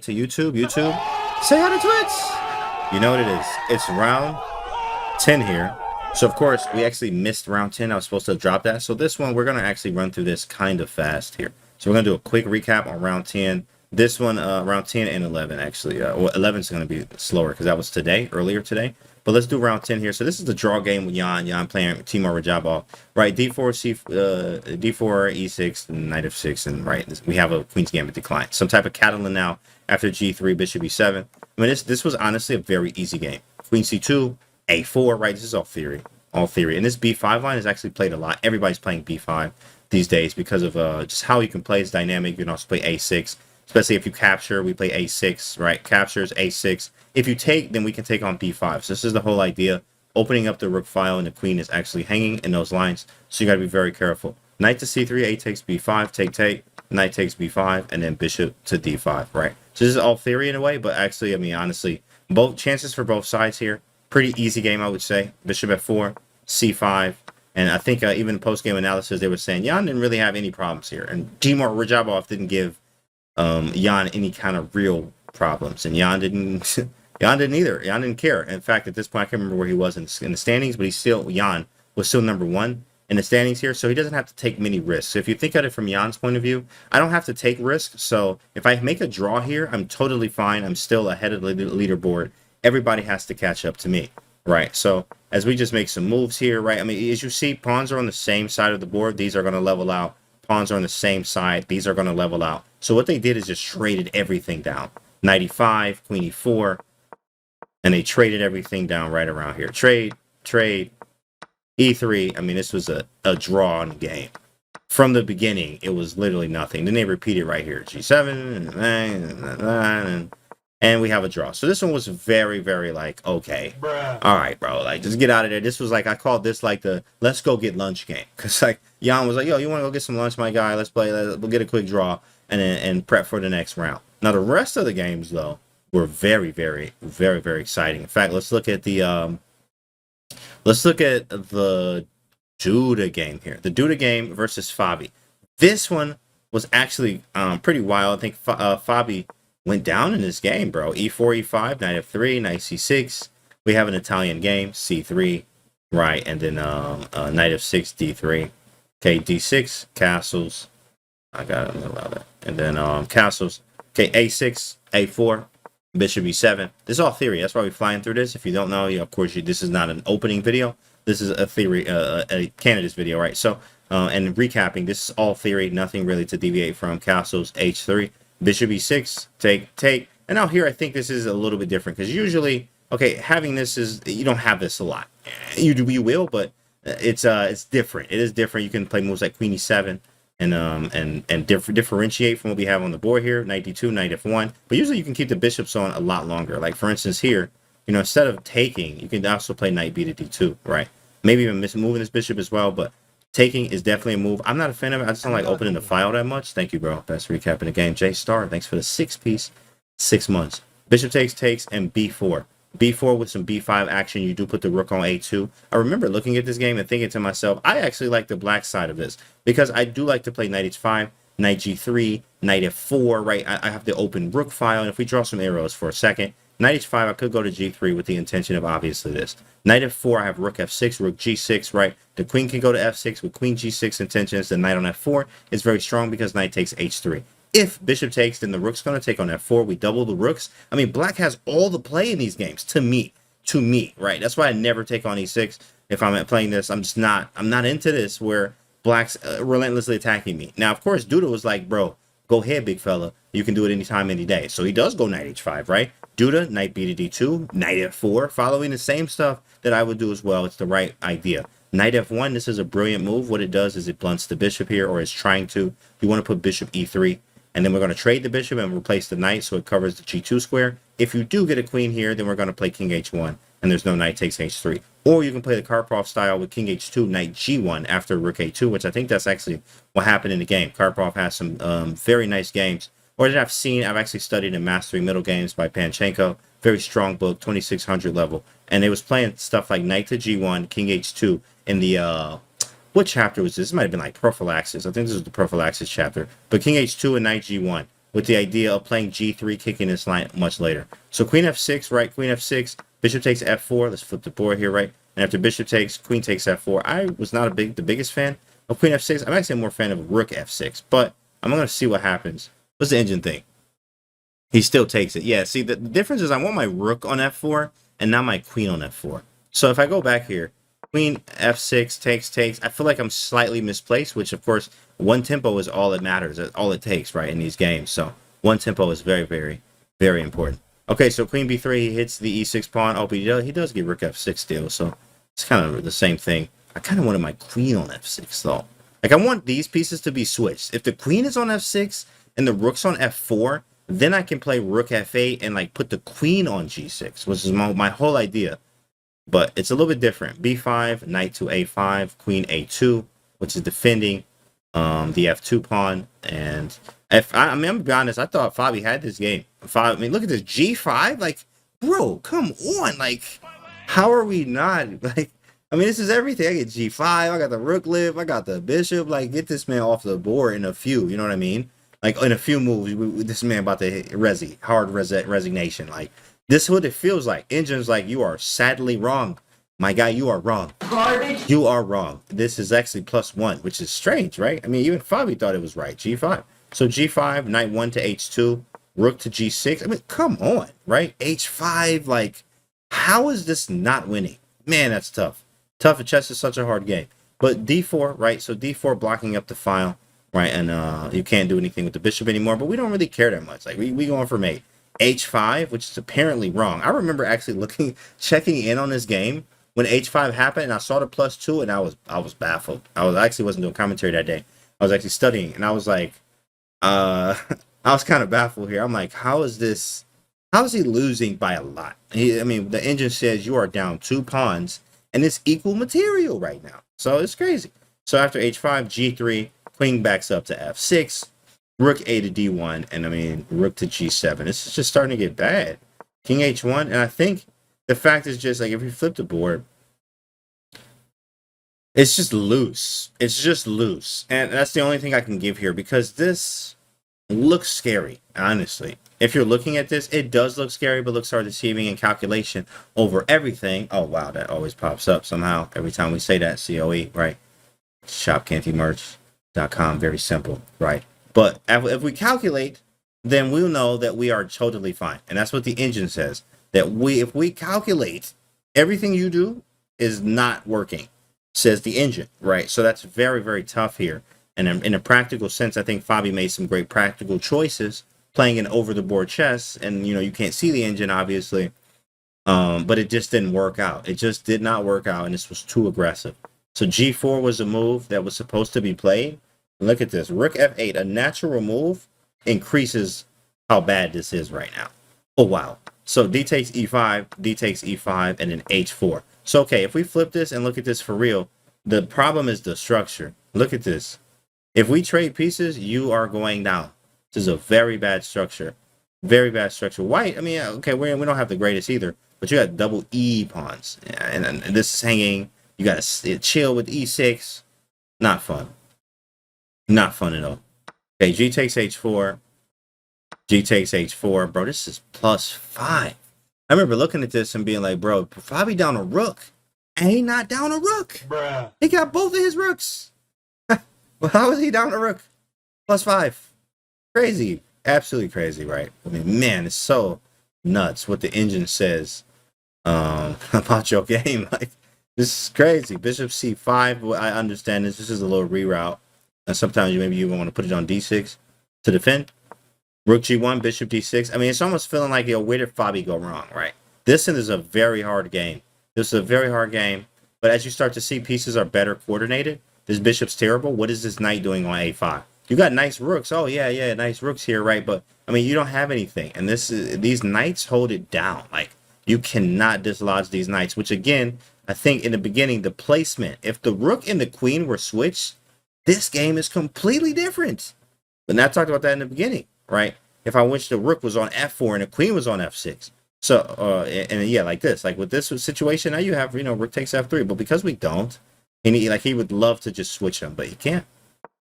to YouTube. YouTube, say hi to Twitch. You know what it is. It's round 10 here. So, of course, we actually missed round 10. I was supposed to drop that. So this one, we're going to actually run through this kind of fast here. So we're going to do a quick recap on round 10. This one, round 10 and 11, actually. Well, 11 is going to be slower because that was today, earlier today. But let's do round 10 here. So this is the draw game with Jan. Jan playing Timur Rajabov. Right, D4, D4, E6, and Knight F6. And right, we have a Queen's Gambit decline. Some type of Catalan now after G3, Bishop E7. I mean, this was honestly a very easy game. Queen C2, A4, right? This is all theory. All theory. And this B5 line is actually played a lot. Everybody's playing B5 these days because of just how you can play. It's dynamic. You can also play A6. Especially if you capture, we play A6, right? Captures A6. If you take, then we can take on B5. So this is the whole idea. Opening up the rook file, and the queen is actually hanging in those lines. So you got to be very careful. Knight to C3, A takes B5, take. Knight takes B5, and then bishop to D5, right? So this is all theory in a way, but actually, I mean, honestly, both chances for both sides here. Pretty easy game, I would say. Bishop F4, C5. And I think even post-game analysis, they were saying Jan didn't really have any problems here. And Timur Rajabov didn't give Jan any kind of real problems. And Jan didn't either. Jan didn't care. In fact, at this point, I can't remember where he was in the standings, but Jan was still number one in the standings here, so he doesn't have to take many risks. So if you think of it from Jan's point of view, I don't have to take risks. So if I make a draw here, I'm totally fine. I'm still ahead of the leaderboard. Everybody has to catch up to me, right? So as we just make some moves here, right? I mean, as you see, pawns are on the same side of the board. These are going to level out. Pawns are on the same side. These are going to level out. So what they did is just traded everything down. Knight E5, Queen E4, and they traded everything down right around here. Trade, E3. I mean, this was a draw in the game. From the beginning, it was literally nothing. Then they repeated right here. G7, and we have a draw. So this one was very, very like, okay. Bruh. All right, bro. Like, just get out of there. This was like, I called this like the let's go get lunch game. Because like, Jan was like, yo, you want to go get some lunch, my guy? Let's play. We'll get a quick draw and prep for the next round. Now, the rest of the games, though, were very, very, very, very exciting. In fact, let's look at the Duda game here. The Duda game versus Fabi. This one was actually pretty wild. I think Fabi went down in this game, bro. E4, E5, Knight F3, Knight C6. We have an Italian game, C3, right? And then Knight F6, D3. Okay, D6, castles. I got it. And then castles. Okay, A6, A4, Bishop E7. This is all theory. That's why we're flying through this. If you don't know, of course, this is not an opening video. This is a theory, a candidates video, right? So, and recapping, this is all theory. Nothing really to deviate from. Castles, H3, Bishop E6, take. And now here, I think this is a little bit different because usually, okay, having this is, you don't have this a lot. You will, but it's different. It is different. You can play moves like Queen E7 and differentiate from what we have on the board here. Knight D2, Knight F1. But usually you can keep the bishops on a lot longer. Like for instance here, instead of taking, you can also play Knight B to D2, right? Maybe even moving this bishop as well, but taking is definitely a move. I'm not a fan of it. I just don't like opening the file that much. Thank you, bro. That's recapping the game. J Star, thanks for the 6-piece, 6 months. Bishop takes, and B4. B4 with some B5 action. You do put the rook on A2. I remember looking at this game and thinking to myself, I actually like the black side of this because I do like to play Knight H5, Knight G3, Knight F4, right? I have the open rook file, and if we draw some arrows for a second, Knight H5, I could go to G3 with the intention of obviously this. Knight F4, I have rook F6, rook G6, right? The queen can go to F6 with queen G6 intentions. The knight on F4 is very strong because knight takes H3. If bishop takes, then the rook's going to take on F4. We double the rooks. I mean, black has all the play in these games, to me, right? That's why I never take on E6 if I'm playing this. I'm not into this where black's relentlessly attacking me. Now, of course, Duda was like, bro, go ahead, big fella. You can do it anytime, any day. So he does go Knight H5, right? Duda, Knight B to D2, Knight F4, following the same stuff that I would do as well. It's the right idea. Knight F1, this is a brilliant move. What it does is it blunts the bishop here, or is trying to. You want to put bishop E3, and then we're going to trade the bishop and replace the knight so it covers the G2 square. If you do get a queen here, then we're going to play King H1, and there's no knight takes H3. Or you can play the Karpov style with King H2, Knight G1 after Rook A2, which I think that's actually what happened in the game. Karpov has some very nice games, or that I've actually studied in Mastering Middle Games by Panchenko. Very strong book, 2600 level. And it was playing stuff like Knight to G1, King H2 in the, what chapter was this? This might have been like Prophylaxis. I think this was the Prophylaxis chapter. But King H2 and Knight G1. with the idea of playing G3, kicking this line much later. So queen F6, right? Queen F6, bishop takes F4. Let's flip the board here, right? And after bishop takes, queen takes F4. I was not the biggest fan of queen F6. I'm actually more fan of rook F6, but I'm going to see what happens. What's the engine think? He still takes it. Yeah, see, the difference is I want my rook on F4 and not my queen on F4. So if I go back here, queen F6 takes. I feel like I'm slightly misplaced, which of course, one tempo is all that matters. That's all it takes, right, in these games. So one tempo is very, very, very important. Okay, so queen B3, he hits the E6 pawn. Oh, but he does get rook F6 still, so it's kind of the same thing. I kind of wanted my queen on F6, though. Like, I want these pieces to be switched. If the queen is on F6 and the rook's on F4, then I can play rook F8 and, like, put the queen on G6, which is my whole idea. But it's a little bit different. B5, knight to A5, queen A2, which is defending the F2 pawn. And I mean, I'm gonna be honest, I thought Fabi had this game. I mean, look at this G5. Like, bro, come on. Like, how are we not? Like, I mean, this is everything. I get G5. I got the rook lift. I got the bishop. Like, get this man off the board in a few. You know what I mean? Like, in a few moves, this man about to hit resignation. Like, this is what it feels like. Engine's like, you are sadly wrong. My guy, you are wrong. Garbage. You are wrong. This is actually +1, which is strange, right? I mean, even Fabi thought it was right. G5. So G5, knight 1 to H2, rook to G6. I mean, come on, right? H5, like, how is this not winning? Man, that's tough. Tough at chess is such a hard game. But D4, right? So D4 blocking up the file, right? And you can't do anything with the bishop anymore, but we don't really care that much. Like, we going for mate. H5, which is apparently wrong. I remember actually checking in on this game when H5 happened, and I saw the +2, and I was baffled. I actually wasn't doing commentary that day. I was actually studying, and I was like, I was kind of baffled here. I'm like, how is he losing by a lot? I mean, the engine says you are down 2 pawns, and it's equal material right now. So it's crazy. So after H5, G3, queen backs up to F6, rook A to D1, and I mean, rook to G7. This is just starting to get bad. King H1, and I think the fact is just like, if you flip the board, it's just loose. It's just loose. And that's the only thing I can give here, because this looks scary, honestly. If you're looking at this, it does look scary, but looks are deceiving in calculation over everything. Oh, wow, that always pops up somehow every time we say that, COE, right? ShopCantyMerch.com, very simple, right? But if we calculate, then we'll know that we are totally fine. And that's what the engine says. That if we calculate, everything you do is not working, says the engine, right? So that's very, very tough here. And in a practical sense, I think Fabi made some great practical choices playing an over-the-board chess. And, you know, you can't see the engine, obviously. But it just didn't work out. It just did not work out, and this was too aggressive. So G4 was a move that was supposed to be played. Look at this. Rook F8, a natural move, increases how bad this is right now. Oh, wow. So D takes E5, D takes E5, and then H4. So, okay, if we flip this and look at this for real, the problem is the structure. Look at this. If we trade pieces, you are going down. This is a very bad structure. Very bad structure. White, I mean, okay, we don't have the greatest either, but you got double E pawns. And this is hanging. You got to chill with E6. Not fun. Not fun at all. Okay, G takes H4. G takes H4. Bro, this is +5. I remember looking at this and being like, bro, Fabi down a rook. And he not down a rook. Bruh. He got both of his rooks. Well, how is he down a rook? +5. Crazy. Absolutely crazy, right? I mean, man, it's so nuts what the engine says about your game. Like, this is crazy. Bishop C5. I understand this. This is a little reroute. And sometimes maybe you want to put it on D6 to defend. Rook G1, Bishop D6. I mean, it's almost feeling like, yo, where did Fabi go wrong, right? This is a very hard game. This is a very hard game. But as you start to see pieces are better coordinated, this bishop's terrible. What is this knight doing on A5? You got nice rooks. Oh, yeah, nice rooks here, right? But, I mean, you don't have anything. And these knights hold it down. Like, you cannot dislodge these knights, which, again, I think in the beginning, the placement, if the rook and the queen were switched, this game is completely different. But I talked about that in the beginning, right? If I wish the rook was on F4 and the queen was on F6. So, and yeah, like this. Like with this situation, now you have, rook takes F3. But because we don't, he would love to just switch them, but he can't.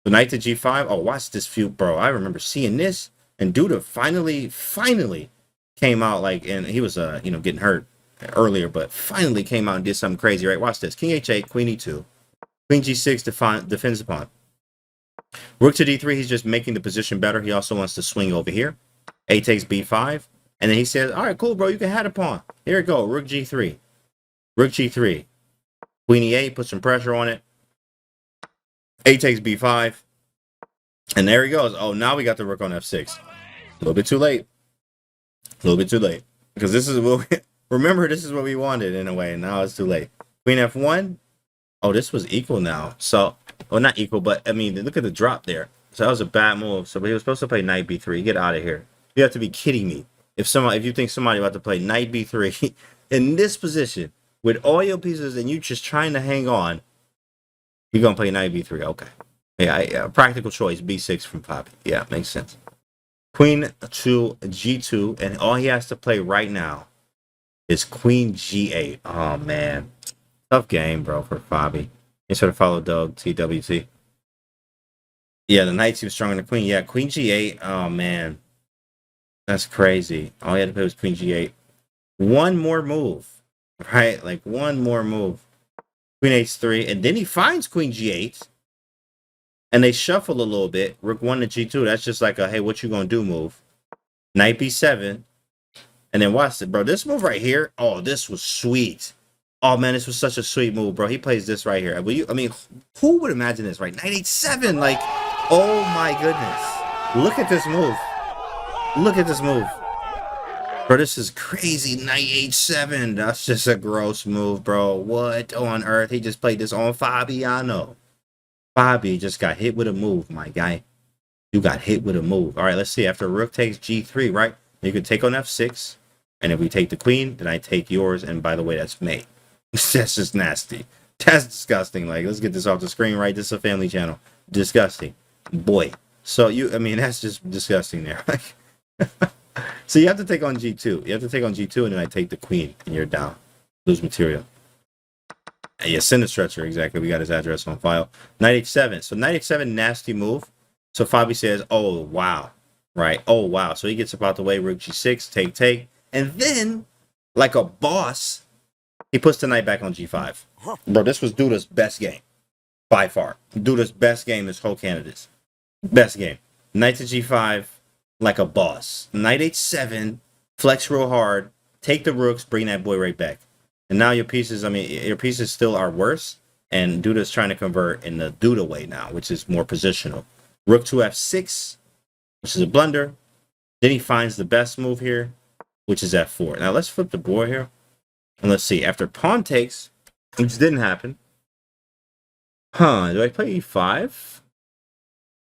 So knight to G5. Oh, watch this feud, bro. I remember seeing this And Duda finally came out like, and he was getting hurt earlier, but finally came out and did something crazy, right? Watch this. King H8, Queen E2, Queen G6 defends upon. Rook to D3, he's just making the position better. He also wants to swing over here. A takes B5. And then he says, all right, cool, bro, you can have a pawn. Here we go, Rook G3. Rook G3. Queen E8, put some pressure on it. A takes B5. And there he goes. Oh, now we got the rook on F6. A little bit too late. A little bit too late. Because this is what we, remember, this is what we wanted in a way. And now it's too late. Queen F1. Oh, this was equal now. So, well, not equal, but I mean, look at the drop there. So that was a bad move. So he was supposed to play knight B3. Get out of here. You have to be kidding me. If you think somebody about to play knight B3 in this position with all your pieces and you just trying to hang on, you're gonna play knight B3. Okay. Yeah, practical choice, B6 from Poppy. Yeah, makes sense. Queen to G2, and all he has to play right now is Queen G8. Oh, man. Tough game, bro, for Fabi. He sort of followed Doug, TWT. Yeah, the knight seems stronger than the queen. Yeah, Queen G8. Oh, man. That's crazy. All he had to play was Queen G8. One more move, right? Like, one more move. Queen H3, and then he finds Queen G8. And they shuffle a little bit. Rook 1 to G2. That's just like a, hey, what you gonna do move. Knight B7. And then watch it, bro. This move right here. Oh, this was sweet. Oh, man, this was such a sweet move, bro. He plays this right here. I mean, who would imagine this, right? Knight H7. Like, oh, my goodness. Look at this move. Look at this move. Bro, this is crazy. Knight H7. That's just a gross move, bro. What on earth? He just played this on Fabiano. Fabi just got hit with a move, my guy. You got hit with a move. All right, let's see. After rook takes G3, right? You could take on F6. And if we take the queen, then I take yours. And by the way, that's mate. That's just nasty. That's disgusting. Like, let's get this off the screen, right? This is a family channel. Disgusting. Boy. So, that's just disgusting there. So you have to take on G2. You have to take on G2, and then I take the queen, and you're down. Lose material. Yeah, send a stretcher, exactly. We got his address on file. Knight H7. So Knight H7, nasty move. So Fabi says, oh, wow. Right? Oh, wow. So he gets up out the way. Rook G6, take. And then, like a boss, he puts the knight back on G5. Bro, this was Duda's best game. By far. Duda's best game this whole candidates. Best game. Knight to G5, like a boss. Knight H7, flex real hard, take the rooks, bring that boy right back. And now your pieces still are worse. And Duda's trying to convert in the Duda way now, which is more positional. Rook to F6, which is a blunder. Then he finds the best move here, which is F4. Now let's flip the board here. And let's see. After pawn takes, which didn't happen. Do I play E5?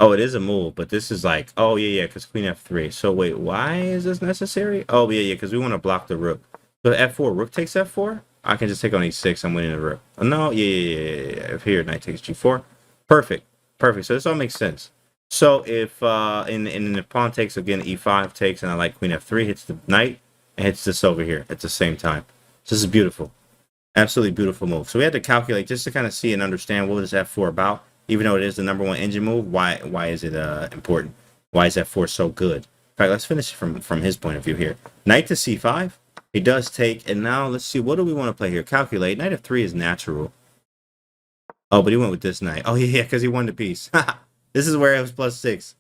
Oh, it is a move, but this is like, oh, yeah, because Queen F3. So wait, why is this necessary? Oh, yeah, because we want to block the rook. So F4, rook takes F4? I can just take on E6. I'm winning the rook. Oh, no, yeah. If here, knight takes G4. Perfect. So this all makes sense. So if in the pawn takes, again, E5 takes, and I like Queen F3, hits the knight, and hits this over here at the same time. So this is beautiful. Absolutely beautiful move. So we had to calculate just to kind of see and understand what is F4 about. Even though it is the number one engine move, why is it important? Why is F4 so good? In fact, let's finish from his point of view here. Knight to C5. He does take, and now let's see, what do we want to play here? Calculate. Knight F3 is natural. Oh, but he went with this knight. Oh, yeah, because he won the piece. This is where it was +6.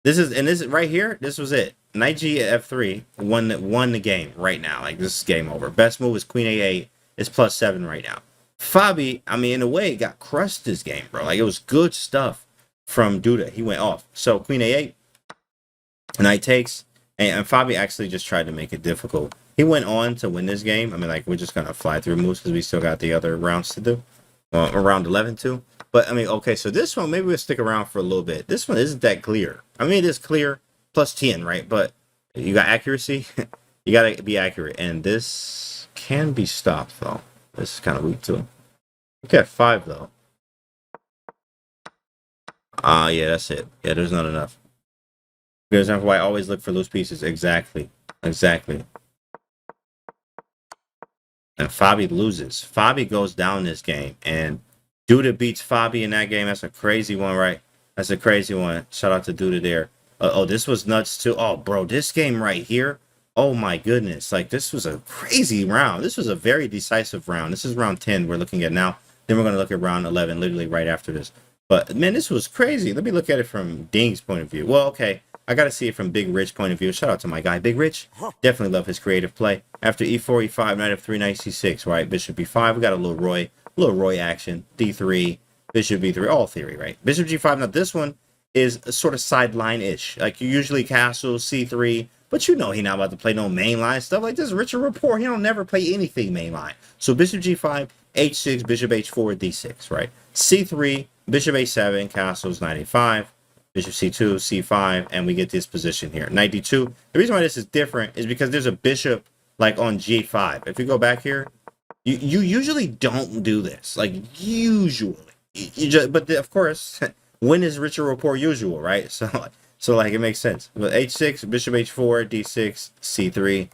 This right here, this was it. Knight G F3 won the game right now. Like, this is game over. Best move is Queen A8. It's +7 right now. Fabi, I mean, in a way, got crushed this game, bro. Like, it was good stuff from Duda. He went off. So, Queen A8, knight takes, and Fabi actually just tried to make it difficult. He went on to win this game. I mean, like, we're just going to fly through moves because we still got the other rounds to do. Round 11 too. But, I mean, okay, so this one, maybe we'll stick around for a little bit. This one isn't that clear. I mean, it is clear, +10, right? But you got accuracy. You got to be accurate. And this can be stopped, though. This is kind of weak too. Okay, 5 though. Yeah, that's it. Yeah, there's not enough. Good example why I always look for loose pieces. Exactly. And Fabi loses. Fabi goes down this game, and Duda beats Fabi in that game. That's a crazy one, right? That's a crazy one. Shout out to Duda there. Oh, this was nuts too. Oh, bro, this game right here. Oh my goodness. Like this was a crazy round. This was a very decisive round. This is round 10 we're looking at now. Then we're going to look at round 11 literally right after this. But man, this was crazy. Let me look at it from Ding's point of view. Well, okay. I got to see it from Big Rich point of view. Shout out to my guy, Big Rich. Definitely love his creative play. After e4, e5, knight f3, knight c6, right? Bishop b5. We got a little Roy action. d3, bishop b3, all theory, right? Bishop g5. Now this one is sort of sideline-ish. Like you usually castle, c3, but you know he not about to play no mainline stuff like this. Richard Rapport, he don't never play anything mainline. So bishop g5, h6, bishop h4, d6, right? c3, bishop a7, castles, knight a5, bishop c2, c5, and we get this position here. Knight d2. The reason why this is different is because there's a bishop like on g5. If you go back here, you usually don't do this. Like usually. But of course, when is Richard Rapport usual, right? So like it makes sense. But h6, bishop h4, d6, c3,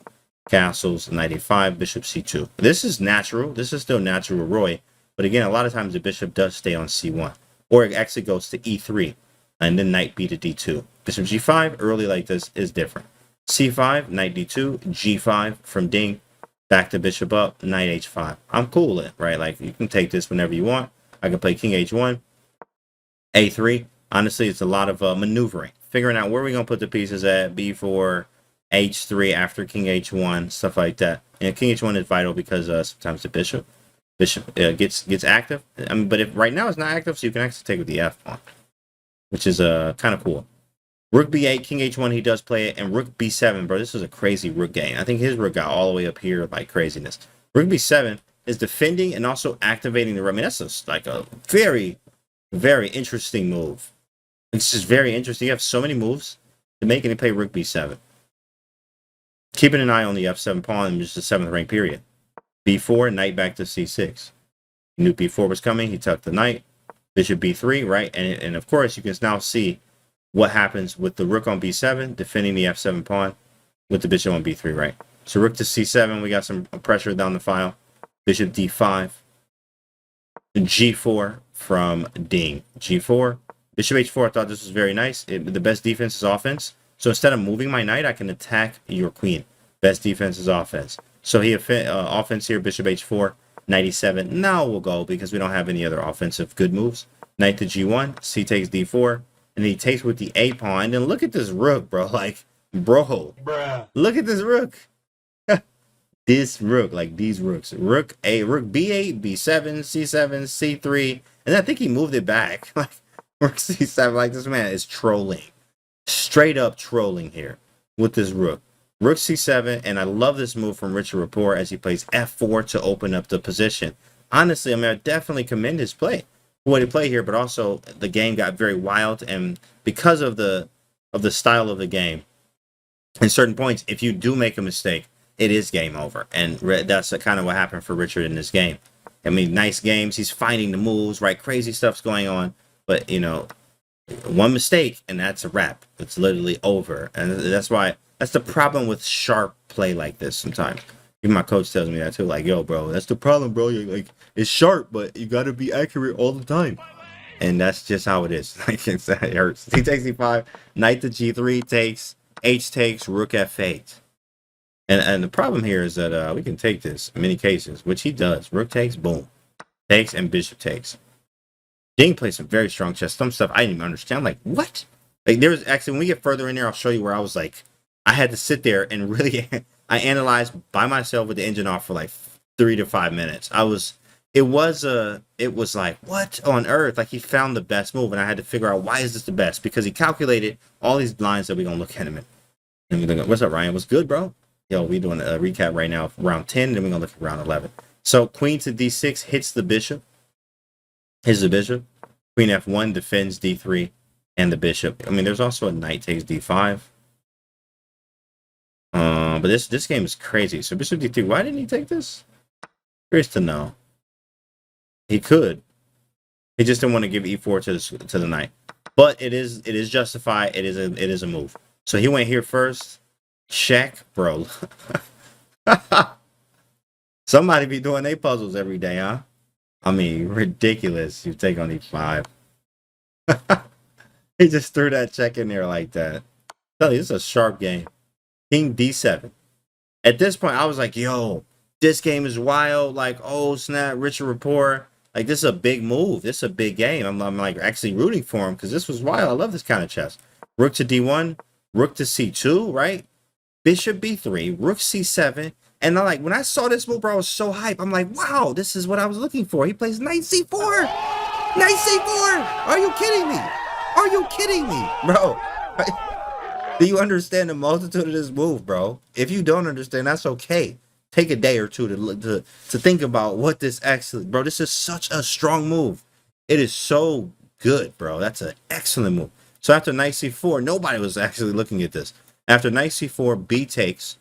castles, knight a5, bishop c2. This is natural. This is still natural Roy. But again, a lot of times the bishop does stay on c1. Or it actually goes to e3. And then knight b to d2. Bishop g5, early like this, is different. c5, knight d2, g5 from Ding. Back to bishop up, knight h5. I'm cool with it, right? Like you can take this whenever you want. I can play king h1, a3. Honestly, it's a lot of maneuvering. Figuring out where we're going to put the pieces at, b4, h3 after king h1, stuff like that. And king h1 is vital because sometimes the bishop gets active. I mean, but if right now it's not active, so you can actually take with the f pawn, which is kind of cool. Rook b8, king h1, he does play it, and rook b7, bro. This is a crazy rook game. I think his rook got all the way up here like craziness. Rook b7 is defending and also activating the rook. I mean, that's like a very, very interesting move. It's just very interesting. You have so many moves to make, and he play rook b7. Keeping an eye on the f7 pawn in just the 7th rank period. b4, knight back to c6. He knew b4 was coming. He tucked the knight. Bishop b3, right? And of course, you can now see what happens with the rook on b7, defending the f7 pawn with the bishop on b3, right? So rook to c7, we got some pressure down the file. Bishop d5. g4 from Ding. g4. Bishop h4, I thought this was very nice. The best defense is offense. So instead of moving my knight, I can attack your queen. Best defense is offense. So he offense here, bishop h4. Knight e7. Now we'll go because we don't have any other offensive good moves. Knight to g1. C takes d4. And he takes with the a pawn. And then look at this rook, bro. Like, bro. Bruh. Look at this rook. This rook, like these rooks. Rook b8, b7, c7, c3. And I think he moved it back. Like, rook c7. Like, this man is trolling. Straight up trolling here with this rook. Rook c7, and I love this move from Richard Rapport as he plays f4 to open up the position. Honestly, I mean, I definitely commend his play, what he played here, but also the game got very wild, and because of the style of the game, in certain points, if you do make a mistake, it is game over, and that's kind of what happened for Richard in this game. I mean, nice games, he's finding the moves, right? Crazy stuff's going on, but you know, one mistake and that's a wrap. It's literally over, and that's the problem with sharp play like this sometimes. Even my coach tells me that too. Like, yo, bro, that's the problem, bro. You're like, it's sharp, but you got to be accurate all the time. And that's just how it is. Like, it hurts. He takes e5, knight to g3 takes, h takes, rook f8. And the problem here is that we can take this in many cases, which he does. Rook takes, boom. Takes, and bishop takes. Ding plays some very strong chess. Some stuff I didn't even understand. I'm like, what? Like, there was actually, when we get further in there, I'll show you where I was like, I had to sit there and really, I analyzed by myself with the engine off for like 3 to 5 minutes. It was like, what on earth? Like, he found the best move, and I had to figure out, why is this the best? Because he calculated all these lines that we're going to look at in a minute. What's up, Ryan? What's good, bro? Yo, we're doing a recap right now of round 10, and then we're going to look at round 11. So, queen to d6 hits the bishop. Hits the bishop. Queen f1 defends d3 and the bishop. I mean, there's also a knight takes d5. But this game is crazy. So bishop d3. Why didn't he take this? Curious to know. He could. He just didn't want to give e4 to the knight. But it is justified. It is a move. So he went here first. Check, bro. Somebody be doing their puzzles every day, huh? I mean, ridiculous. You take on e5. He just threw that check in there like that. tell you, this is a sharp game. King D7. At this point, I was like, yo, this game is wild. Like, oh, snap, Richard Rapport. Like, this is a big move. This is a big game. I'm like actually rooting for him because this was wild. I love this kind of chess. Rook to D1, rook to C2, right? Bishop B3, rook C7. And I'm like, when I saw this move, bro, I was so hyped. I'm like, wow, this is what I was looking for. He plays knight C4. Knight C4. Are you kidding me? Are you kidding me, bro? Do you understand the multitude of this move, bro? If you don't understand, that's okay. Take a day or two to think about what this actually, bro. This is such a strong move. It is so good, bro. That's an excellent move. So after knight c4, nobody was actually looking at this. After knight c4, b takes.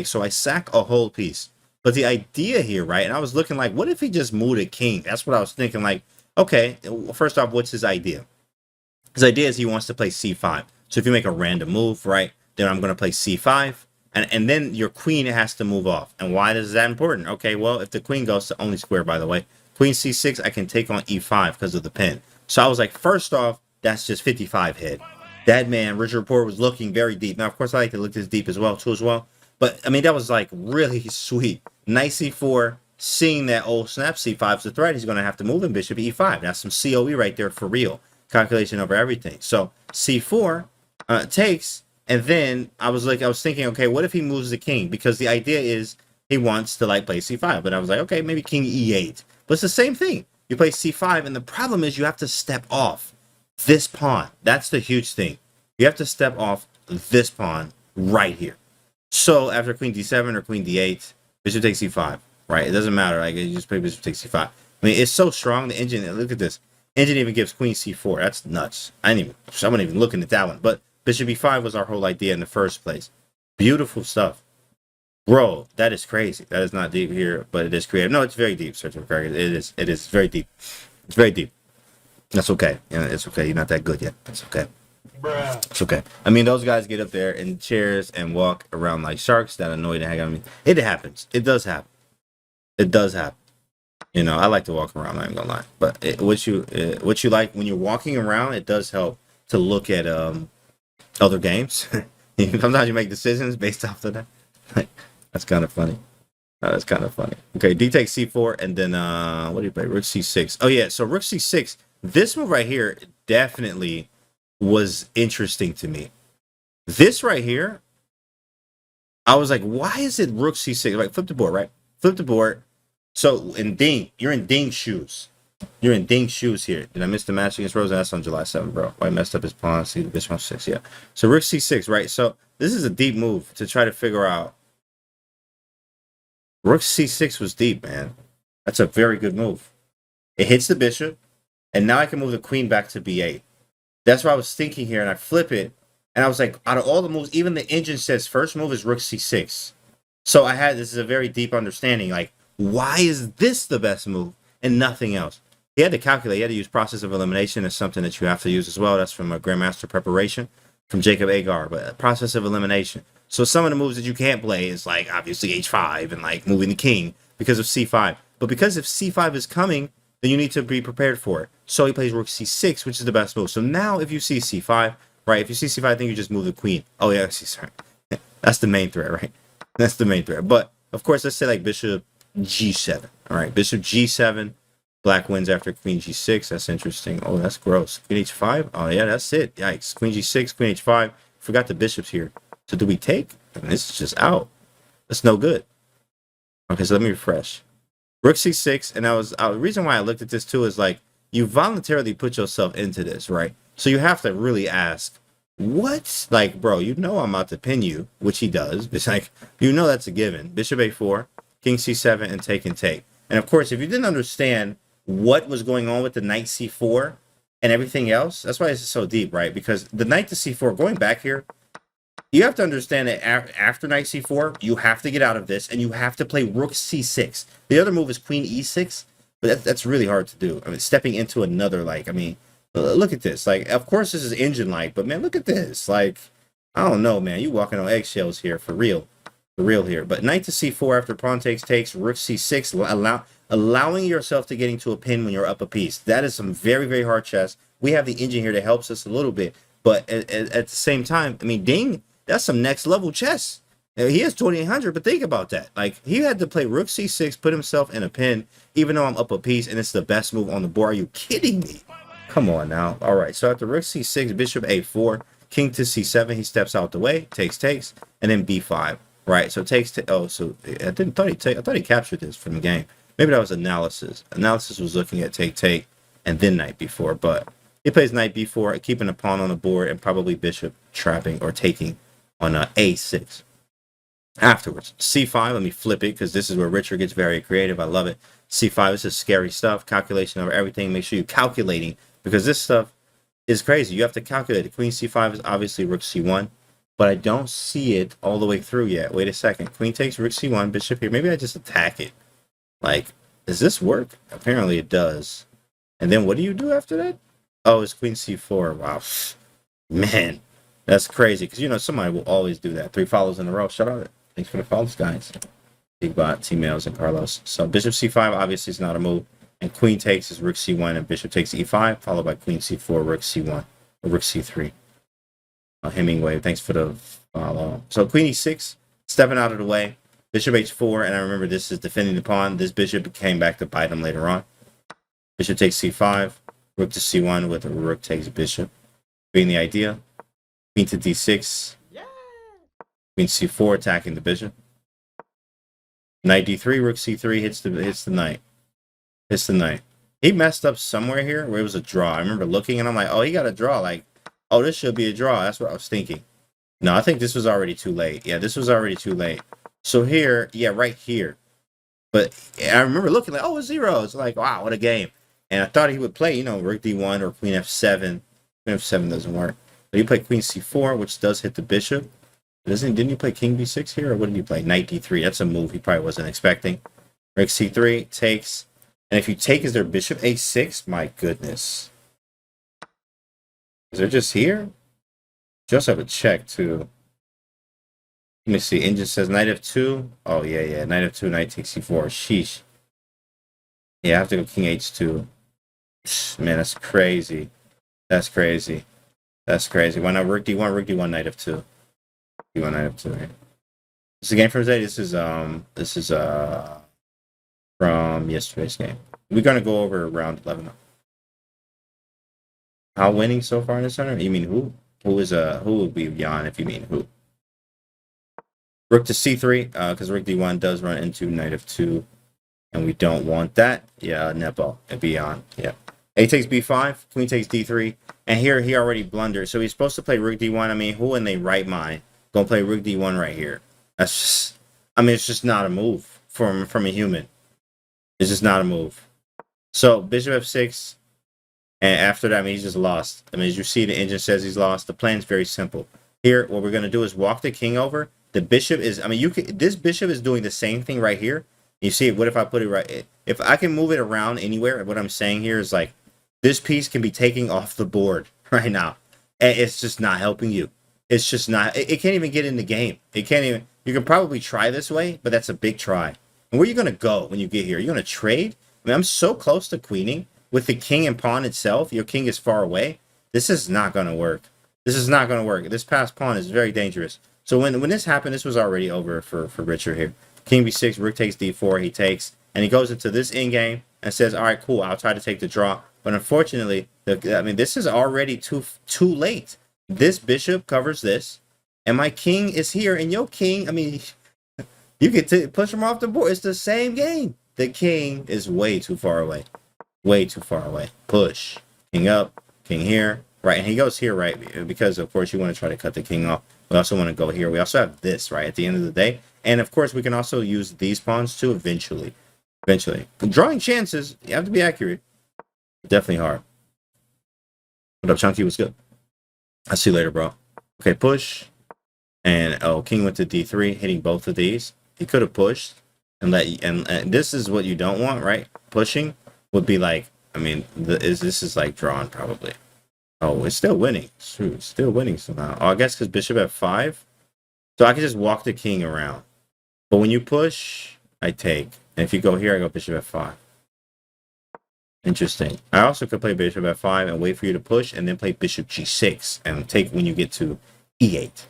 So I sack a whole piece. But the idea here, right? And I was looking like, what if he just moved a king? That's what I was thinking. Like, okay, first off, what's his idea? His idea is he wants to play c5. So if you make a random move, right, then I'm going to play c5. And then your queen has to move off. And why is that important? Okay, well, if the queen goes to only square, by the way, queen c6, I can take on e5 because of the pin. So I was like, first off, that's just 55 hit. That man, Richard Rapport, was looking very deep. Now, of course, I like to look this deep as well. But, I mean, that was, like, really sweet. Knight c4, seeing that, oh, snap, c5 is the threat. He's going to have to move in bishop e5. That's some COE right there for real. Calculation over everything. So c4 takes, and then I was thinking, okay, what if he moves the king? Because the idea is he wants to like play c5. But I was like, okay, maybe king e8. But it's the same thing. You play c5, and the problem is you have to step off this pawn. That's the huge thing. You have to step off this pawn right here. So after queen d7 or queen d8, bishop takes c5, right? It doesn't matter. Like, you just play bishop takes c5. I mean, it's so strong. The engine, look at this. Engine even gives queen c4. That's nuts. I wasn't even looking at that one. But bishop e5 was our whole idea in the first place. Beautiful stuff. Bro, that is crazy. That is not deep here, but it is creative. No, it's very deep, Search for Craig. It is very deep. It's very deep. That's okay. Yeah, it's okay. You're not that good yet. It's okay. Bruh. It's okay. I mean, those guys get up there in chairs and walk around like sharks. That annoy the heck out of me. It happens. It does happen. It does happen. You know, I like to walk around. I'm not even gonna lie. But what you like when you're walking around, it does help to look at other games. Sometimes you make decisions based off of that. That's kind of funny. That's kind of funny. Okay, d takes c4, and then what do you play? Rook c6. Oh yeah, so rook c6. This move right here definitely was interesting to me. This right here, I was like, why is it rook c6? Like, flip the board, right? Flip the board. So in Ding, you're in Ding's shoes. You're in Ding's shoes here. Did I miss the match against Rosa? That's on July 7th, bro. White messed up his pawn. See the bishop on 6. Yeah. So rook c6, right? So this is a deep move to try to figure out. Rook c6 was deep, man. That's a very good move. It hits the bishop, and now I can move the queen back to b8. That's what I was thinking here, and I flip it, and I was like, out of all the moves, even the engine says first move is rook c6. So this is a very deep understanding. Like, why is this the best move and nothing else? He had to calculate. He had to use process of elimination. It's something that you have to use as well. That's from a Grandmaster preparation from Jacob Agar. But process of elimination. So some of the moves that you can't play is like obviously h5 and like moving the king because of c5. But because if c5 is coming, then you need to be prepared for it. So he plays rook c6, which is the best move. So now if you see c5, right? If you see c5, I think you just move the queen. Oh yeah, sorry. That's the main threat, right? That's the main threat. But of course, let's say like bishop g7. All right, bishop g7. Black wins after queen g6. That's interesting. Oh, that's gross. Queen h5. Oh yeah, that's it. Yikes. Queen g6, queen h5. Forgot the bishops here. So do we take? I mean, this is just out. That's no good. Okay, so let me refresh. Rook c6, and the reason why I looked at this too is like you voluntarily put yourself into this, right? So you have to really ask, what? Like, bro, you know I'm about to pin you, which he does. It's like, you know that's a given. Bishop a4, king c7, and take. And of course, if you didn't understand what was going on with the knight c4 and everything else, that's why this is so deep, right? Because the knight to c4, going back here, you have to understand that after knight c4, you have to get out of this, and you have to play rook c6. The other move is queen e6, but that's really hard to do. I mean, stepping into another, like, I mean, look at this. Like, of course this is engine-like, but, man, look at this. Like, I don't know, man. You walking on eggshells here, for real. For real here. But knight to c4 after pawn takes, rook c6, allowing yourself to get into a pin when you're up a piece. That is some very, very hard chess. We have the engine here that helps us a little bit. But at the same time, I mean, Ding, that's some next level chess. He has 2800, but think about that. Like, he had to play rook c6, put himself in a pin, even though I'm up a piece, and it's the best move on the board. Are you kidding me? Come on now. All right, so after rook c6, bishop a4, king to c7, he steps out the way, takes, and then b5. Right, so takes to, oh, so I thought he captured this from the game. Maybe that was analysis. Analysis was looking at take, and then knight b4, but he plays knight b4, keeping a pawn on the board, and probably bishop trapping or taking on a6. Afterwards, c5, let me flip it, because this is where Richard gets very creative. I love it. c5, this is scary stuff. Calculation over everything. Make sure you're calculating, because this stuff is crazy. You have to calculate it. Queen c5 is obviously rook c1, but I don't see it all the way through yet. Wait a second. Queen takes rook c1, bishop here. Maybe I just attack it. Like, does this work? Apparently it does. And then what do you do after that? Oh, it's queen c4. Wow. Man, that's crazy. Because, you know, somebody will always do that. 3 follows in a row. Shout out. Thanks for the follows, guys. Big Bot, T-Mails, and Carlos. So bishop c5 obviously is not a move. And queen takes is rook c1, and bishop takes e5, followed by queen c4, rook c1, or rook c3. Hemingway, thanks for the follow. So queen e6, stepping out of the way. Bishop h4, and I remember this is defending the pawn. This bishop came back to bite him later on. Bishop takes c5, rook to c1 with a rook takes bishop. Being the idea. Queen to d6. Yeah. Queen c4 attacking the bishop. Knight d3, rook c3 hits the knight. Hits the knight. He messed up somewhere here where it was a draw. I remember looking and I'm like, oh, he got a draw. Like, oh, this should be a draw. That's what I was thinking. No, I think this was already too late. Yeah, this was already too late. So here, yeah, right here. But I remember looking like, oh, it's 0. It's like, wow, what a game. And I thought he would play, you know, rook d1 or queen f7. Queen f7 doesn't work. But he played queen c4, which does hit the bishop. Didn't he play king b6 here? Or what did he play? Knight d3. That's a move he probably wasn't expecting. Rook c3 takes. And if you take, is there bishop a6? My goodness. Is there just here? Just have a check, too. Let me see. Engine says knight f2. Oh, yeah. Knight f2, knight takes c4. Sheesh. Yeah, I have to go king h2. Man, that's crazy. That's crazy. That's crazy. Why not rook d1, knight f2? D1, knight f2. Right? This is a game from today. This is from yesterday's game. We're gonna go over round 11. How winning so far in this tournament? You mean who? Who would be Jan if you mean who? Rook to c3, because rook d1 does run into knight f2, and we don't want that. Yeah, Nepo, it'd be on. Yeah. A takes b5, queen takes d3, and here he already blundered. So he's supposed to play rook d1. I mean, who in their right mind gonna play rook d1 right here? That's just, I mean, it's just not a move from a human. It's just not a move. So bishop f6, and after that, I mean, he's just lost. I mean, as you see, the engine says he's lost. The plan's very simple. Here, what we're gonna do is walk the king over. The bishop is, I mean, this bishop is doing the same thing right here. You see, what if I put it right? If I can move it around anywhere, what I'm saying here is like, this piece can be taking off the board right now. And it's just not helping you. It's just not, it can't even get in the game. It can't even, you can probably try this way, but that's a big try. And where are you going to go when you get here? You're going to trade? I mean, I'm so close to queening. With the king and pawn itself, your king is far away. This is not going to work. This is not going to work. This passed pawn is very dangerous. So when this happened, this was already over for Richard here. King b6, rook takes d4, he takes, and he goes into this endgame and says, all right, cool, I'll try to take the draw. But unfortunately, I mean, this is already too late. This bishop covers this, and my king is here, and your king, I mean, you can push him off the board. It's the same game. The king is way too far away. Way too far away. Push. King up, king here, right? And he goes here, right? Because, of course, you want to try to cut the king off. We also want to go here. We also have this, right, at the end of the day. And, of course, we can also use these pawns, too, eventually. Drawing chances, you have to be accurate. Definitely hard. What up, Chunky? What's good? I'll see you later, bro. Okay, push. And, oh, king went to d3, hitting both of these. He could have pushed. And this is what you don't want, right? Pushing would be like, I mean, this is like drawn, probably. Oh, it's still winning. Shoot, it's still winning somehow. Oh, I guess because bishop f5. So I can just walk the king around. But when you push, I take. And if you go here, I go bishop f5. Interesting. I also could play bishop f5 and wait for you to push, and then play bishop g6 and take when you get to e8.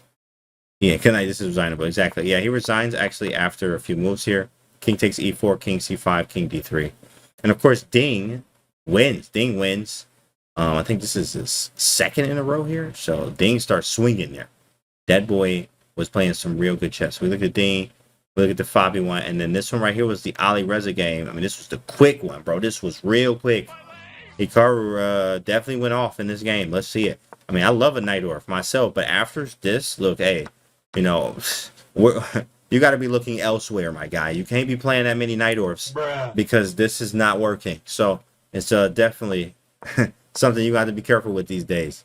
Yeah, can I? This is resignable. Exactly. Yeah, he resigns actually after a few moves here. King takes e4, king c5, king d3. And of course, Ding wins. Ding wins. I think this is his second in a row here. So Ding starts swinging there. That boy was playing some real good chess. We look at Ding, we look at the Fabi one, and then this one right here was the Ali Reza game. I mean, this was the quick one, bro. This was real quick. Hikaru definitely went off in this game. Let's see it. I mean, I love a Najdorf myself, but after this, look, hey, you know, you got to be looking elsewhere, my guy. You can't be playing that many Najdorfs because this is not working. So it's definitely something you got to be careful with these days.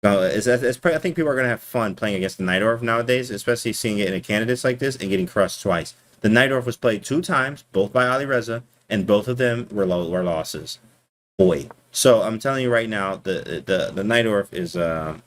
I think people are going to have fun playing against the Najdorf nowadays, especially seeing it in a candidates like this and getting crushed twice. The Najdorf was played 2 times, both by Ali Reza, and both of them were losses. Boy. So I'm telling you right now, the Najdorf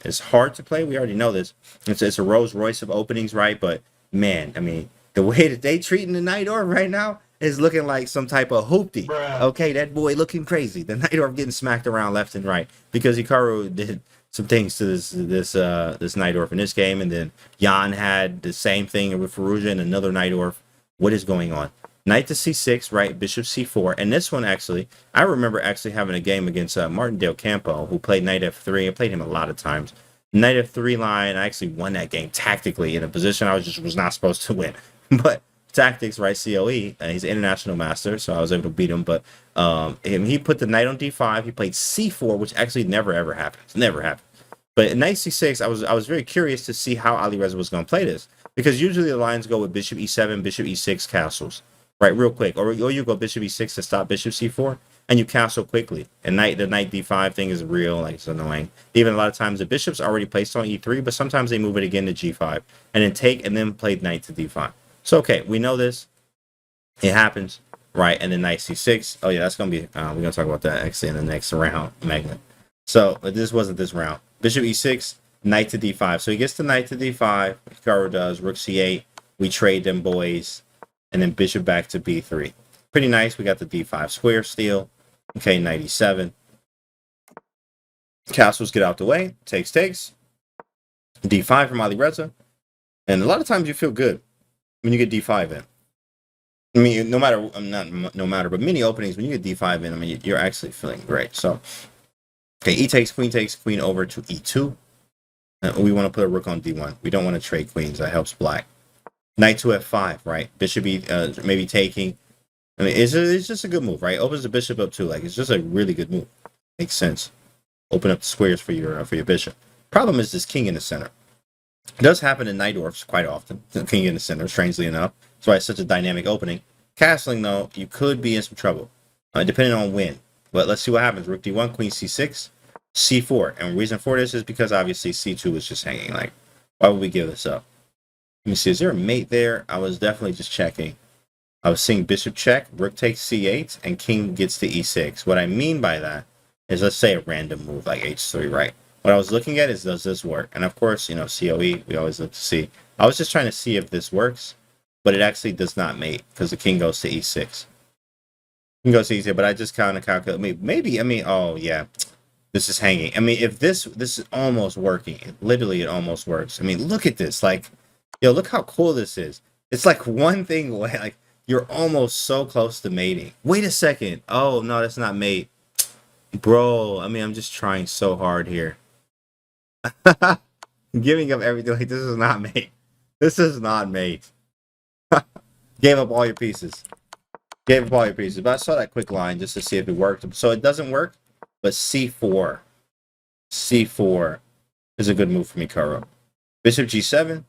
is hard to play. We already know this. It's a Rolls Royce of openings, right? But man, I mean, the way that they treating the Najdorf right now is looking like some type of hoopty. Okay, that boy looking crazy. The Najdorf getting smacked around left and right because Hikaru did some things to this Najdorf in this game, and then Jan had the same thing with Faruja and another Najdorf. What is going on? Knight to c6, right? Bishop c4. And this one, actually, I remember actually having a game against Martin Del Campo, who played knight f3. I played him a lot of times. Knight f3 line, I actually won that game tactically in a position I was not supposed to win. But tactics, right? COE, and he's an international master, so I was able to beat him. But he put the knight on d5. He played c4, which actually never, ever happens. Never happens. But in knight c6, I was very curious to see how Ali Reza was going to play this. Because usually the lines go with bishop e7, bishop e6, castles. Right, real quick. Or you go bishop e6 to stop bishop c4, and you castle quickly. And the knight d5 thing is real, like, it's annoying. Even a lot of times the bishop's already placed on e3, but sometimes they move it again to g5, and then take and then play knight to d5. So, okay, we know this. It happens, right? And then knight c6. Oh, yeah, that's going to be, we're going to talk about that actually in the next round, Magnet. So, but this wasn't this round. Bishop e6, knight to d5. So he gets the knight to d5. Hikaru does. Rook c8. We trade them boys. And then bishop back to b3. Pretty nice. We got the d5 square still. Okay, knight e7. Castles get out the way. Takes. d5 from Ali Reza. And a lot of times you feel good when you get d5 in. I mean, but many openings, when you get d5 in, I mean, you're actually feeling great. So, okay, e takes, queen over to e2. And we want to put a rook on d1. We don't want to trade queens. That helps black. Knight to f5, right? Bishop maybe taking. I mean, it's just a good move, right? Opens the bishop up too. Like, it's just a really good move. Makes sense. Open up the squares for your bishop. Problem is this king in the center. It does happen in Najdorfs quite often. The king in the center, strangely enough. That's why it's such a dynamic opening. Castling, though, you could be in some trouble, depending on when. But let's see what happens. Rook d1, queen c6, c4. And the reason for this is because obviously c2 is just hanging. Like, why would we give this up? Let me see, is there a mate there? I was definitely just checking. I was seeing bishop check, rook takes c8, and king gets to e6. What I mean by that is, let's say a random move like h3, right? What I was looking at is, does this work? And of course, you know, COE, we always look to see. I was just trying to see if this works, but it actually does not mate because the king goes to e6. King goes to e6, but I just kind of calculate, maybe, I mean, oh yeah, this is hanging. I mean, if this is almost working, literally it almost works. I mean, look at this, like, yo, look how cool this is. It's like one thing away. Like, you're almost so close to mating. Wait a second. Oh, no, that's not mate. Bro, I mean, I'm just trying so hard here. Giving up everything. Like, this is not mate. This is not mate. Gave up all your pieces. Gave up all your pieces. But I saw that quick line just to see if it worked. So it doesn't work, but c4. c4 is a good move for Hikaru. Bishop g7.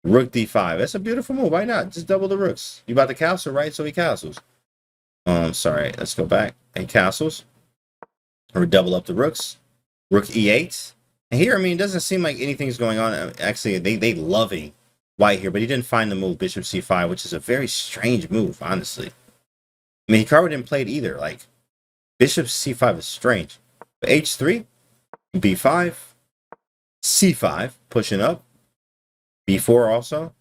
Rook d5. That's a beautiful move. Why not? Just double the rooks. You about to castle, right? So he castles. Sorry. Let's go back. He castles. Or double up the rooks. Rook e8. And here, I mean, it doesn't seem like anything's going on. Actually, they loving white here, but he didn't find the move bishop c5, which is a very strange move, honestly. I mean, Hikaru didn't play it either. Like, bishop c5 is strange. But h3, b5, c5, pushing up. b4 also.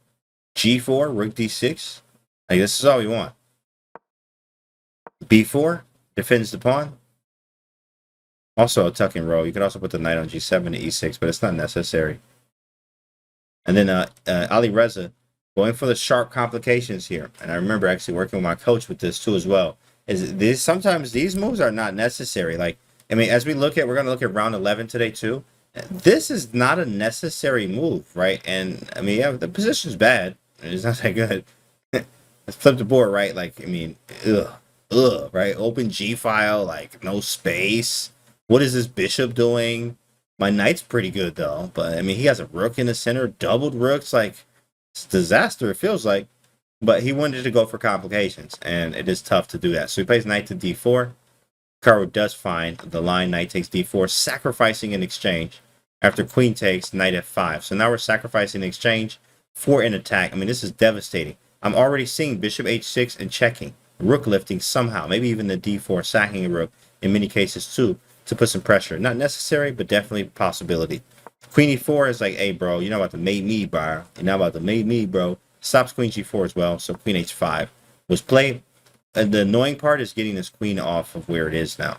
g4, rook d6. Like, this is all we want. b4, defends the pawn. Also a tuck and roll. You could also put the knight on g7 to e6, but it's not necessary. And then Ali Reza going for the sharp complications here. And I remember actually working with my coach with this too as well. Is this sometimes these moves are not necessary. Like, I mean, as we look at, we're going to look at round 11 today too. This is not a necessary move, right? And I mean, yeah, the position's bad. It's not that good. Let's flip the board, right? Like, I mean, right? Open G file, like no space. What is this bishop doing? My knight's pretty good though, but I mean, he has a rook in the center, doubled rooks, like it's a disaster. It feels like, but he wanted to go for complications, and it is tough to do that. So he plays knight to d4. Caro does find the line knight takes d4, sacrificing in exchange. After queen takes, knight f5. So now we're sacrificing in exchange for an attack. I mean, this is devastating. I'm already seeing bishop h6 and checking, rook lifting somehow, maybe even the d4, sacking a rook in many cases too, to put some pressure. Not necessary, but definitely a possibility. Queen e4 is like, hey, bro, you're not about to mate me, bro. You're not about to mate me, bro. Stops queen g4 as well, so queen h5 was played. And the annoying part is getting this queen off of where it is now.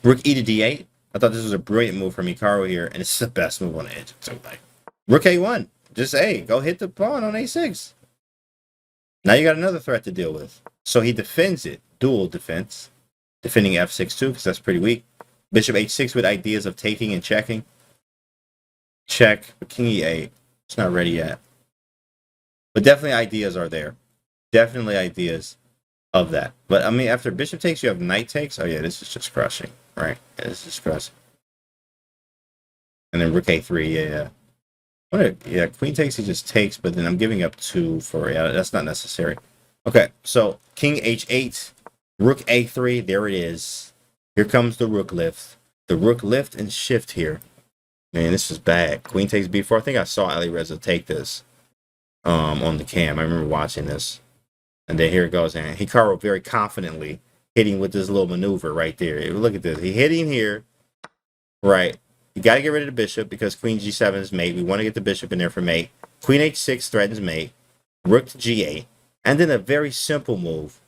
Rook e to d8. I thought this was a brilliant move from Hikaru here, and it's the best move on the edge. So, like, rook a1. Just, hey, go hit the pawn on a6. Now you got another threat to deal with. So he defends it. Dual defense. Defending f6 too, because that's pretty weak. Bishop h6 with ideas of taking and checking. Check. But king e8. It's not ready yet. But definitely ideas are there. Definitely ideas of that. But, I mean, after bishop takes, you have knight takes. Oh, yeah, this is just crushing. Right? Yeah, this is crushing. And then rook a3, yeah. Queen takes, he just takes, but then I'm giving up 2 for, yeah, that's not necessary. Okay, so king h8, rook a3, there it is. Here comes the rook lift. The rook lift and shift here. Man, this is bad. Queen takes b4. I think I saw Ali Reza take this on the cam. I remember watching this. And then here it goes. And Hikaru very confidently hitting with this little maneuver right there. Look at this. He hitting here. Right. You got to get rid of the bishop because queen g7 is mate. We want to get the bishop in there for mate. Queen h6 threatens mate. Rook to g8. And then a very simple move.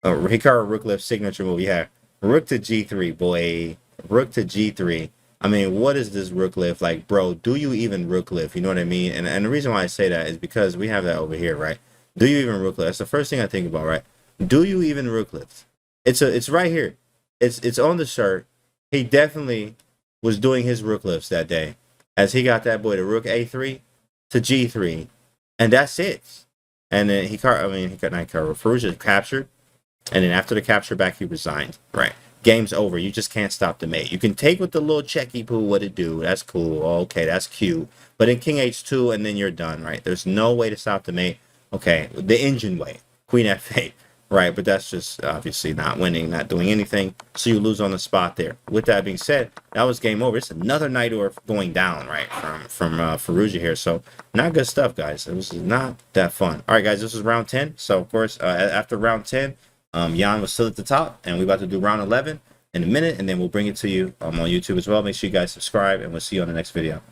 Hikaru rook lift signature move. Yeah. Rook to g3, boy. Rook to g3. I mean, what is this rook lift? Like, bro, do you even rook lift? You know what I mean? And the reason why I say that is because we have that over here, right? Do you even rook lift? That's the first thing I think about, right? Do you even rook lift? It's right here. It's on the shirt. He definitely was doing his rook lifts that day, as he got that boy to rook a3 to g3, and that's it. And then he got Firouzja captured, and then after the capture back, he resigned. Right. Game's over. You just can't stop the mate. You can take with the little checky poo what it do. That's cool. Okay, that's cute. But then king h2, and then you're done, right? There's no way to stop the mate. Okay, the engine way. Queen f8, right? But that's just obviously not winning, not doing anything. So you lose on the spot there. With that being said, that was game over. It's another knight or going down, right, from Firouzja here. So not good stuff, guys. It was not that fun. All right, guys, this was round 10. So, of course, after round 10, Jan was still at the top, and we're about to do round 11 in a minute, and then we'll bring it to you on YouTube as well. Make sure you guys subscribe, and we'll see you on the next video.